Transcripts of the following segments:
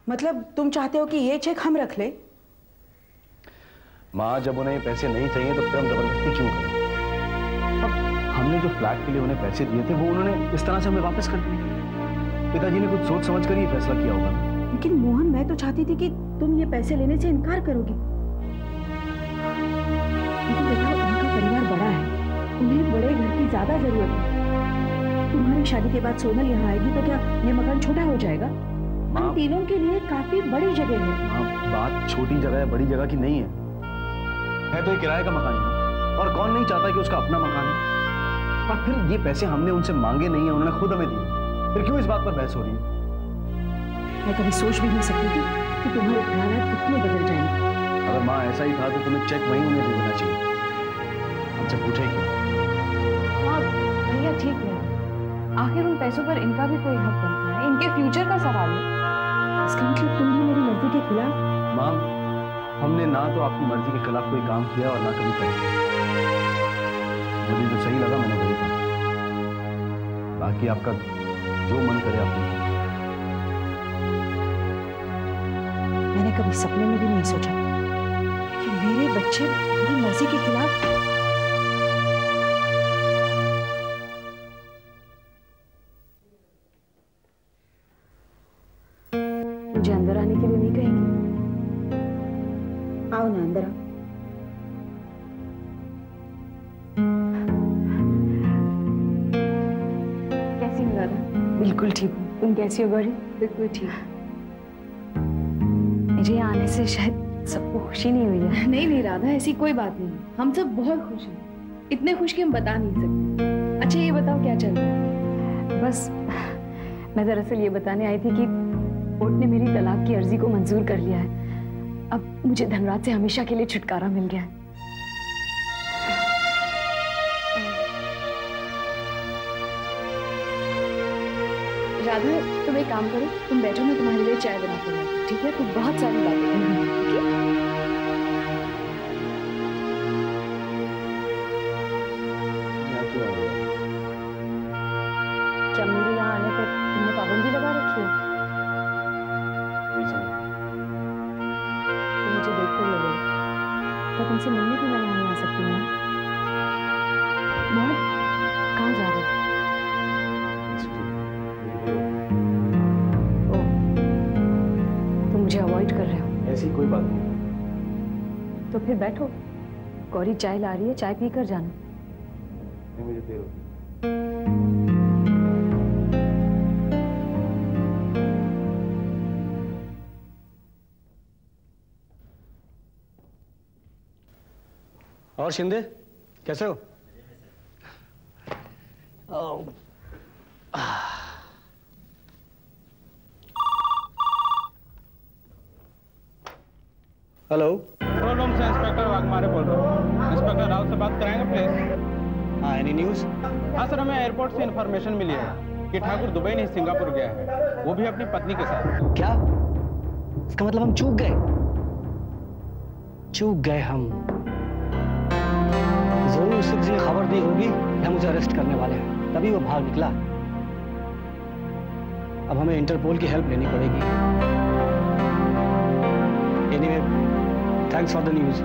मतलब तुम चाहते हो कि ये चेक हम रख ले? माँ, जब उन्हें पैसे नहीं चाहिए तो फिर हम जबरदस्ती क्यों करें? अब हमने जो फ्लैट के लिए उन्हें पैसे दिए थे वो उन्होंने इस तरह से हमें वापस कर दिए। पिताजी ने कुछ सोच समझ कर ही फैसला किया होगा। लेकिन मोहन, मैं तो चाहती थी कि तुम ये पैसे लेने से इनकार करोगे। लेकिन बेटा, उनका परिवार बड़ा है, उन्हें बड़े घर की ज्यादा जरूरत है। तुम्हारी शादी के बाद सोनल यहाँ आएगी तो क्या ये मकान छोटा हो जाएगा? हम तीनों के लिए काफी बड़ी जगह है। बात छोटी जगह है बड़ी जगह की नहीं है तो ये किराए का मकान है और कौन नहीं चाहता कि उसका अपना मकान है। और फिर ये पैसे हमने उनसे मांगे नहीं है, उन्होंने खुद हमें दिए। फिर क्यों इस बात पर बहस हो रही है? मैं कभी सोच भी नहीं सकती थी कि तुम्हारे हालात कितने बदल जाएंगे। अगर माँ ऐसा ही था तो तुम्हें चेक वहीं उन्हें दे देना चाहिए, हमसे पूछे क्यों? हाँ भैया ठीक है, आखिर उन पैसों पर इनका भी कोई हक बनता है, इनके फ्यूचर का सवाल है। इसका मतलब तुम भी मेरी मर्जी के खिलाफ? माँ, हमने ना तो आपकी मर्जी के खिलाफ कोई काम किया और ना कभी करेंगे। मुझे जो सही लगा मैंने वही कहा, बाकी आपका जो मन करे आप। मैंने कभी सपने में भी नहीं सोचा कि मेरे बच्चे मेरी मर्जी के खिलाफ। मुझे अंदर आने के लिए नहीं कहेंगे? आओ ना अंदर आओ। कैसी हो राधा? बिल्कुल ठीक हूँ, तुम कैसी हो गौरी? बिल्कुल ठीक। मुझे यहाँ आने से शायद सबको खुशी नहीं हुई है। नहीं नहीं राधा, ऐसी कोई बात नहीं, हम सब बहुत खुश हैं, इतने खुश कि हम बता नहीं सकते। अच्छा ये बताओ क्या चल रहा है? बस मैं दरअसल ये बताने आई थी कि कोर्ट ने मेरी तलाक की अर्जी को मंजूर कर लिया है। अब मुझे धनराज से हमेशा के लिए छुटकारा मिल गया है। राधा तुम एक काम करो, तुम बैठो, मैं तुम्हारे लिए चाय बनाती हूँ, ठीक है? तुम बहुत सारी बातें करो, ठीक है? क्या मेरे यहाँ आने पर तुमने पाबंदी लगा रखी है? तो मुझे देखकर लगे क्या तुमसे मिलने भी मैं यहाँ नहीं आ सकती हूँ? मोहन कहाँ जा रहे हो? मुझे अवॉइड कर रहे हो? ऐसी कोई बात नहीं। तो फिर बैठो, गौरी चाय ला रही है, चाय पी कर जाना। नहीं, मुझे देर होगी। और शिंदे कैसे हो? हेलो, कंट्रोल रूम से इंस्पेक्टर वाघमारे बोल रहा हूँ। इंस्पेक्टर राव से बात कराएंगे प्लीज? हाँ, एनी न्यूज? हाँ सर, हमें एयरपोर्ट से इंफॉर्मेशन मिली है कि ठाकुर दुबई नहीं सिंगापुर गया है, वो भी अपनी पत्नी के साथ। क्या? इसका मतलब हम चूक गए हम। जरूर उसे किसी ने खबर दी होगी कि हम उसे अरेस्ट करने वाले हैं, तभी वो भाग निकला। अब हमें इंटरपोल की हेल्प लेनी पड़ेगी। Anyway, thanks for the news.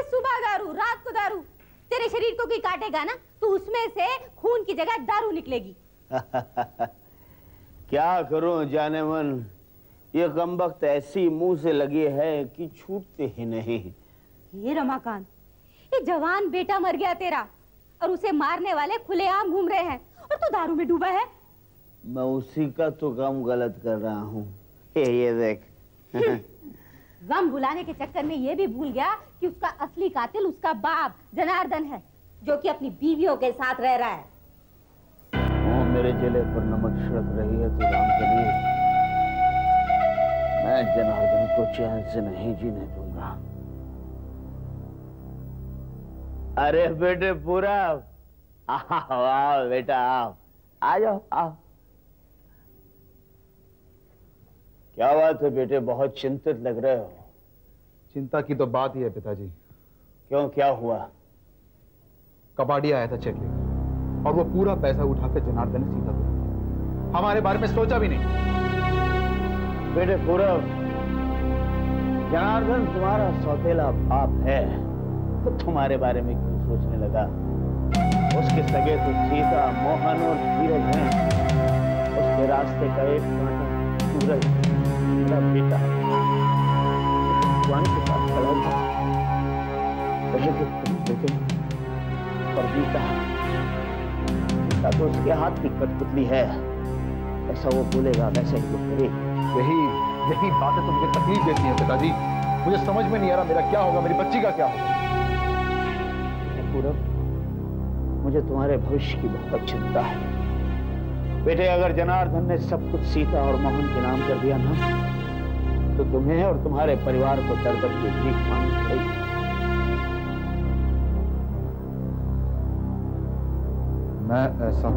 सुबह दारू, रात को दारू, तेरे शरीर को कोई काटेगा ना तो उसमें से खून की जगह दारू निकलेगी। क्या करूं जाने मन, ये कमबख्त ऐसी मुंह से लगी है कि छूटते ही नहीं। ये रमाकांत, ये जवान बेटा मर गया तेरा और उसे मारने वाले खुलेआम घूम रहे हैं और तू दारू में डूबा है। मैं उसी का तो काम गलत कर रहा हूँ। ये देख। गम भुलाने के चक्कर में ये भी भूल गया कि उसका असली कातिल उसका बाप जनार्दन है, जो कि अपनी बीवियों के साथ रह रहा है। वो मेरे चेहरे पर नमक छिड़क रही है तो राम के लिए मैं जनार्दन को चैन से नहीं जीने दूंगा। अरे बेटे पूरा आओ बेटा, आओ, आ जाओ, आओ। क्या बात है बेटे, बहुत चिंतित लग रहे हो। चिंता की तो बात ही है पिताजी। क्यों, क्या हुआ? कबाड़ी आया था चेक लेकर और वो पूरा पैसा उठाकर जनार्दन ने सीधा दिया। हमारे बारे में सोचा भी नहीं। बेटे पूरब, जनार्दन तुम्हारा सौतेला बाप है तो तुम्हारे बारे में क्यों सोचने लगा? उसके सगे तो सीता, मोहन और धीरज हैं। उसके रास्ते का एक कांटा सूरज, मेरा बेटा भगवान के साथ खड़ा है। और गीता तो उसके हाथ की कठपुतली है। ऐसा वो बोलेगा वैसे ही वो करेगा। यही बातें तो मुझे तकलीफ देती है पिताजी। मुझे समझ में नहीं आ रहा मेरा क्या होगा, मेरी बच्ची का क्या होगा। पूरब, मुझे तुम्हारे भविष्य की बहुत चिंता है बेटे। अगर जनार्दन ने सब कुछ सीता और मोहन के नाम कर दिया ना, तो तुम्हें और तुम्हारे परिवार को दर दर की भीख मांगनी पड़ेगी। मैं ऐसा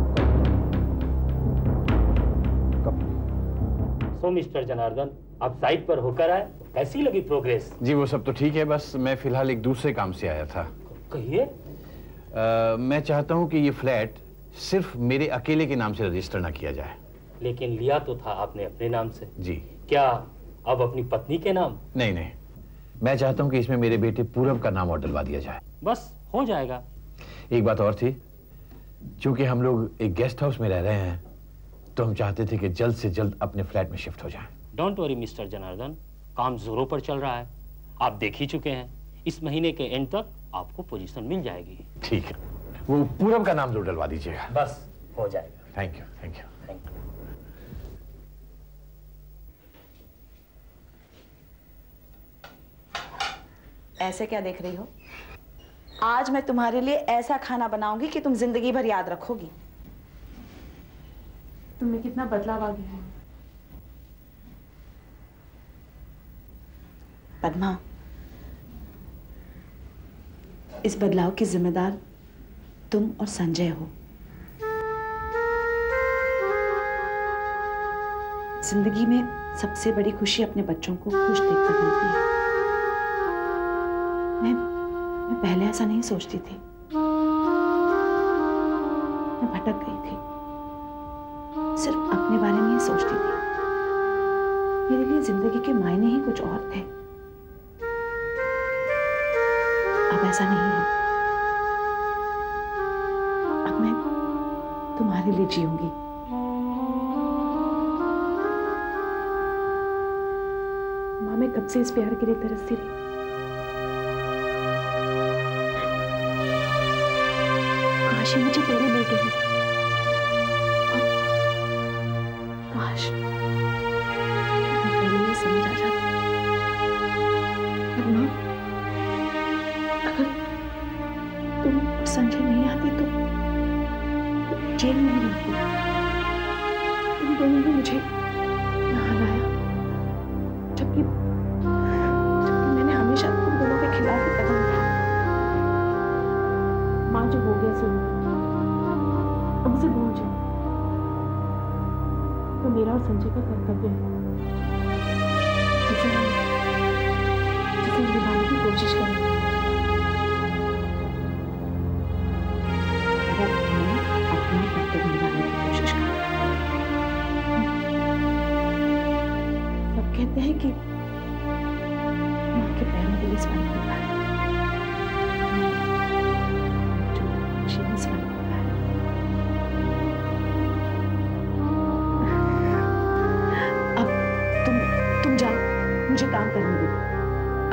सो मिस्टर जनार्दन, आप साइट पर होकर आए, कैसी लगी प्रोग्रेस? जी वो सब तो ठीक है, बस मैं फिलहाल एक दूसरे काम से आया था। कहिए। मैं चाहता हूं कि ये फ्लैट सिर्फ मेरे अकेले के नाम से रजिस्टर ना किया जाए। लेकिन लिया तो था आपने अपने नाम से। जी। क्या अब अपनी पत्नी के नाम? नहीं नहीं, मैं चाहता हूं कि इसमें मेरे बेटे पूरब का नाम और डलवा दिया जाए। बस हो जाएगा। एक बात और थी, क्योंकि हम लोग एक गेस्ट हाउस में रह रहे हैं तो हम चाहते थे कि जल्द से जल्द अपने फ्लैट में शिफ्ट हो जाएं। डोंट वरी मिस्टर जनार्दन, काम जोरों पर चल रहा है। आप देख ही चुके हैं, इस महीने के एंड तक आपको पोजीशन मिल जाएगी। ठीक है, वो पूरब का नाम जरूर डलवा दीजिएगा। बस हो जाएगा। Thank you, thank you. ऐसे क्या देख रही हो? आज मैं तुम्हारे लिए ऐसा खाना बनाऊंगी कि तुम जिंदगी भर याद रखोगी। तुम्हें कितना बदलाव आ गया है। पद्मा, इस बदलाव की जिम्मेदार तुम और संजय हो। जिंदगी में सबसे बड़ी खुशी अपने बच्चों को खुश देखकर मिलती है। मैं पहले ऐसा नहीं सोचती थी। मैं भटक गई थी, सिर्फ अपने बारे में ही सोचती थी। मेरे लिए जिंदगी के मायने ही कुछ और थे। अब ऐसा नहीं है। अब मैं तुम्हारे लिए जीऊंगी। माँ, मैं कब से इस प्यार के लिए तरसती रही। काश ये मुझे तेरे बेटे हो। काश मैं पहले ये समझ आ जाती। पर माँ, अगर तुम और संजय नहीं आते तो जेल में नहीं रहती। तुम दोनों ने मुझे यहाँ लाया, जबकि मैंने हमेशा तुम दोनों के खिलाफ ही कदम उठाया। माँ, जो हो गया सुन, अब उसे भूल जाओ। तो मेरा और संजय का कर्तव्य है जिसे निभाने की कोशिश करें। अपना कर्तव्य निभाने की कोशिश करें। सब कहते हैं कि माँ के पैरों के लिए स्वर्ग होता है। स्वर्ग होता है। अब तुम जाओ, मुझे काम करने दो।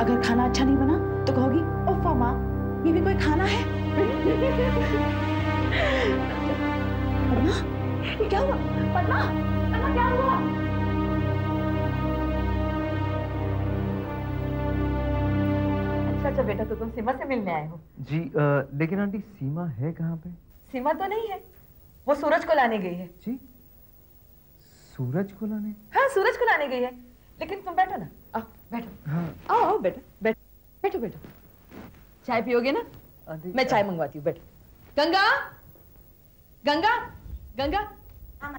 अगर खाना अच्छा नहीं बना तो कहोगी ओफा माँ, ये भी कोई खाना है? पद्मा, ये क्या हुआ? पद्मा, पद्मा क्या हुआ? अच्छा बेटा, तो तुम सीमा से मिलने आए हो? जी, लेकिन आंटी सीमा है कहाँ पे? सीमा तो नहीं है, वो सूरज को लाने गई है। जी, सूरज को लाने? हाँ, सूरज को लाने गई है। लेकिन तुम बैठो ना, आओ बैठो। हाँ। आओ बेटा, बैठो बैठो। चाय पियोगे ना? मैं चाय मंगवाती हूँ, बैठो। गंगा, गंगा, गंगा,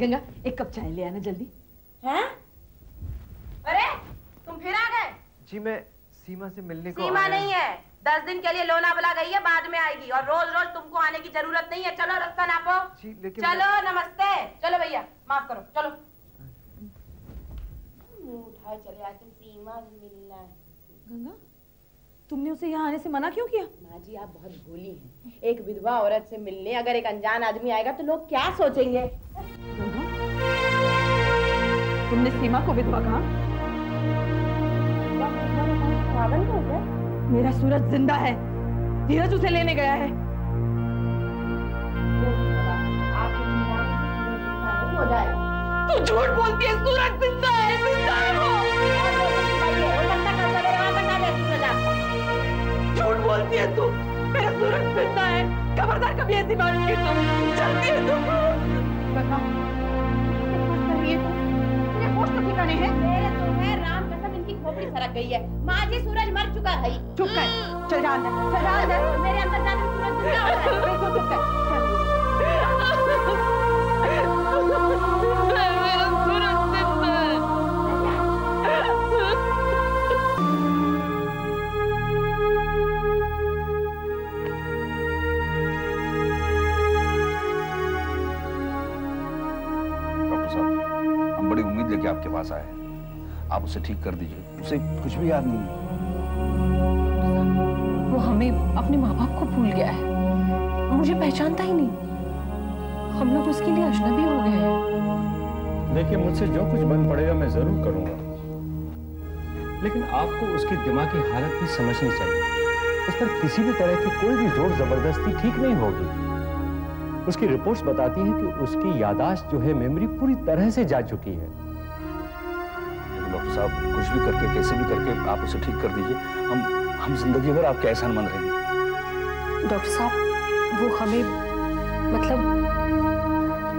गंगा, एक कप चाय ले आना जल्दी। हैं? अरे तुम फिर आ गए? जी, मैं सीमा से मिलने को सीमा नहीं है, 10 दिन के लिए लोनावला गई है, बाद में आएगी। और रोज रोज तुमको आने की जरूरत नहीं है। चलो रास्ता नापो। चलो नमस्ते। चलो भैया माफ करो, चलो। मुंह उठाए चले आते, सीमा से मिलना है। गंगा, तुमने उसे यहाँ आने से मना क्यों किया? माँ जी आप बहुत भोली हैं। एक विधवा औरत से मिलने अगर एक अनजान आदमी आएगा तो लोग क्या सोचेंगे? तुमने सीमा को विधवा कहा? पागल हो गया? मेरा सूरज जिंदा है, धीरज उसे लेने गया है। हो जाए। तू झूठ बोलती है, सूरज जिंदा है, जिंदा है वो। झूठ बोलती है तू, मेरा सूरज जिंदा है। खबरदार कभी ऐसी बात की तुम। चलती है तू। बता, मेरे होश तो ठिकाने हैं। मेरे तो है राम कसम, इनकी खोपड़ी सरक गई है। माँ जी सूरज मर चुका है। चुप कर, चल जा अंदर, चल जा अंदर। मेरे अंदर जाने में सूरज जिंदा हो रहा है। बिल्कुल चुप कर। मेरा सूरज जिंदा है। डॉक्टर साहब, हम बड़ी उम्मीद लेके आपके पास आए हैं। आप उसे ठीक कर दीजिए। उसे कुछ भी याद नहीं है। वो हमें, अपने माँ बाप को भूल गया है। मुझे पहचानता ही नहीं। हम लोग उसके लिए अजनबी हो गए हैं। देखिए, मुझसे जो कुछ बन पड़ेगा मैं जरूर करूंगा, लेकिन आपको उसकी दिमागी हालत भी समझनी चाहिए। उस पर किसी भी तरह की कोई भी जोर जबरदस्ती ठीक नहीं होगी। उसकी रिपोर्ट्स बताती हैं कि उसकी याददाश्त जो है, मेमोरी पूरी तरह से जा चुकी है। डॉक्टर साहब, कुछ भी करके, कैसे भी करके आप उसे ठीक कर दीजिए। हम जिंदगी भर आपके एहसानमंद रहेंगे। डॉक्टर साहब, वो हमें, मतलब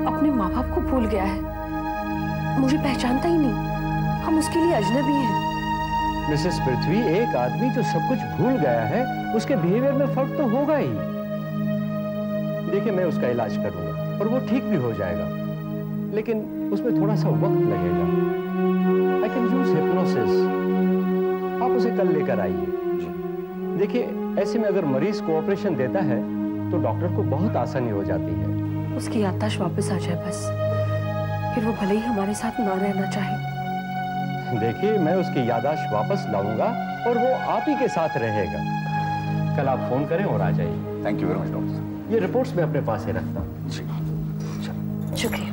अपने माँ बाप को भूल गया है। मुझे पहचानता ही नहीं। हम उसके लिए अजनबी हैं। मिसेस पृथ्वी, एक आदमी जो सब कुछ भूल गया है, उसके बिहेवियर में फर्क तो होगा ही। देखिए, मैं उसका इलाज करूंगा और वो ठीक भी हो जाएगा, लेकिन उसमें थोड़ा सा वक्त लगेगा। I can use hypnosis. आप उसे कल लेकर आइए। देखिए, ऐसे में अगर मरीज को ऑपरेशन देता है तो डॉक्टर को बहुत आसानी हो जाती है। उसकी याददाश्त वापस आ जाए बस, फिर वो भले ही हमारे साथ ना रहना चाहे। देखिए, मैं उसकी याददाश्त वापस लाऊंगा और वो आप ही के साथ रहेगा। कल आप फोन करें और आ जाइए। Thank you very much doctor साहब। ये रिपोर्ट्स मैं अपने पास ही रखता हूँ। जी, शुक्रिया।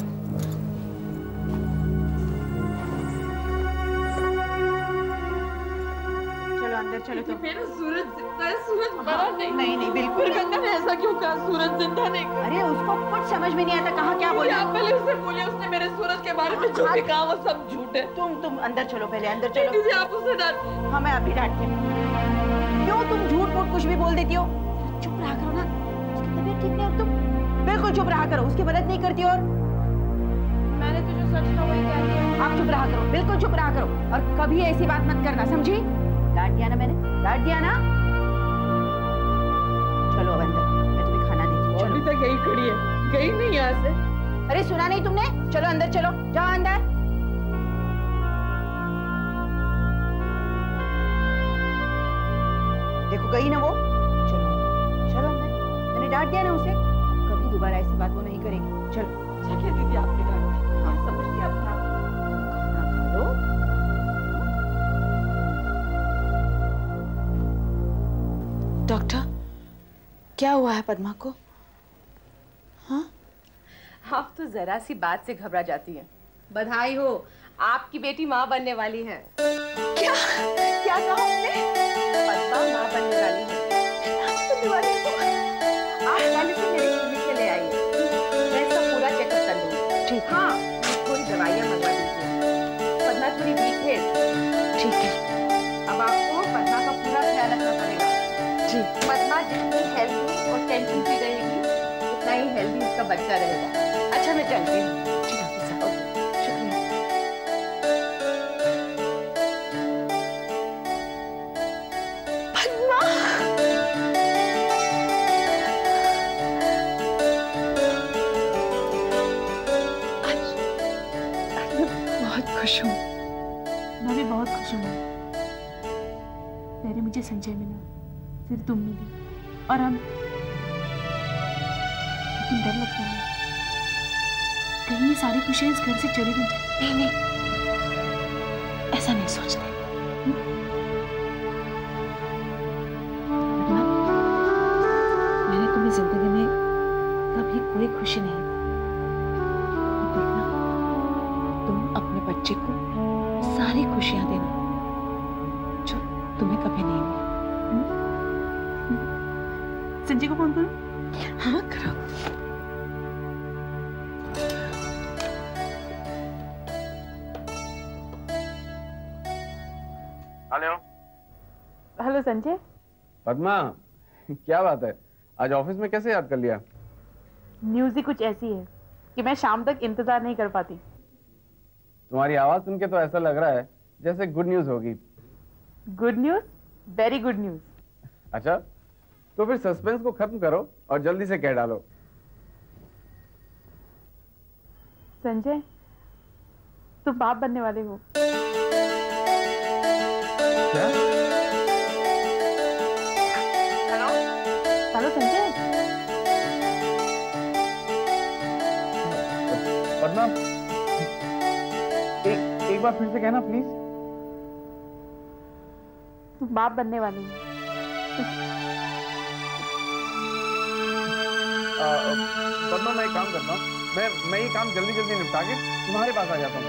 चलो अंदर चलो। तो मेरा सूरज जिंदा है, सूरज मरा नहीं। नहीं बिल्कुल। गंगा ने ऐसा क्यों कहा, सूरज जिंदा नहीं? अरे उसको कुछ समझ में नहीं आता, कहाँ क्या बोला। आप पहले उससे बोलिए, उसने मेरे सूरज के बारे में जो भी कहा वो सब झूठ है। तुम अंदर चलो, पहले अंदर चलो। दीदी आप उसे डांट। हाँ, मैं अभी डांटती हूँ। क्यों तुम झूठ मूठ कुछ भी बोल देती हो? चुप रहा करो ना, उसकी तबीयत ठीक नहीं। और तुम बिल्कुल चुप रहा करो, उसकी मदद नहीं करती। और मैंने तो जो सच था वही कह दिया। आप चुप रहा करो, बिल्कुल चुप रहा करो। और कभी ऐसी बात मत करना, समझी? डांट दिया ना मैंने, डांट दिया ना। चलो अब अंदर, मैं तुम्हें खाना देती हूँ। अभी तक यही खड़ी है, गई नहीं यहाँ से। अरे सुना नहीं तुमने? चलो अंदर चलो, जाओ अंदर। देखो गई ना वो। चलो चलो अंदर, मैंने डांट दिया ना उसे, कभी दोबारा ऐसी बात वो नहीं करेगी। चलो। अच्छा क्या दीदी आपने डांट दिया? हाँ, समझ लिया अपना। डॉक्टर, क्या हुआ है पद्मा को? हाँ? आप तो जरा सी बात से घबरा जाती हैं। बधाई हो, आपकी बेटी माँ बनने वाली है। क्या कहा आपने? पद्मा माँ बनने वाली है। आप कल से मेरे क्लिनिक में ले आइए, मैं इसका पूरा चेकअप कर लूँगी। ठीक। हाँ, थोड़ी दवाइयाँ मंगवा दीजिए। पद्मा थोड़ी वीक है। ठीक है। अब आपको पद्मा का पूरा ख्याल रखना पड़ेगा। जी। पद्मा जितनी हेल्दी और टेंशन फ्री रहेगी, उतना ही हेल्दी उसका बच्चा रहेगा। अच्छा, मैं चलती हूँ। खुश हूँ। मैं भी बहुत खुश हूँ। मिला, फिर तुम मिली और हम, लेकिन डर लगता है कहीं ये सारी खुशियां इस घर से चली नहीं जाए। नहीं नहीं, ऐसा नहीं सोचते। मैंने तुम्हें जिंदगी में कभी कोई खुशी नहीं दी, देखना तुम अपने बच्चे को सारी खुशियां देना जो तुम्हें कभी नहीं मिली। संजय को फोन करूं? हाँ करो। हेलो। हेलो संजय। पद्मा, क्या बात है, आज ऑफिस में कैसे याद कर लिया? न्यूज़ ही कुछ ऐसी है कि मैं शाम तक इंतजार नहीं कर पाती। तुम्हारी आवाज सुन के तो ऐसा लग रहा है जैसे गुड न्यूज होगी। Good news? Very good news. अच्छा, तो फिर सस्पेंस को खत्म करो और जल्दी से कह डालो। संजय, तुम बाप बनने वाले हो। क्या? हेलो संजय। पद्मा, एक बार फिर से कहना प्लीज। तुम बाप बनने वाले हो। पद्मा, मैं एक काम करता हूँ, मैं ये काम जल्दी जल्दी निपटा के तुम्हारे पास आ जाता हूँ।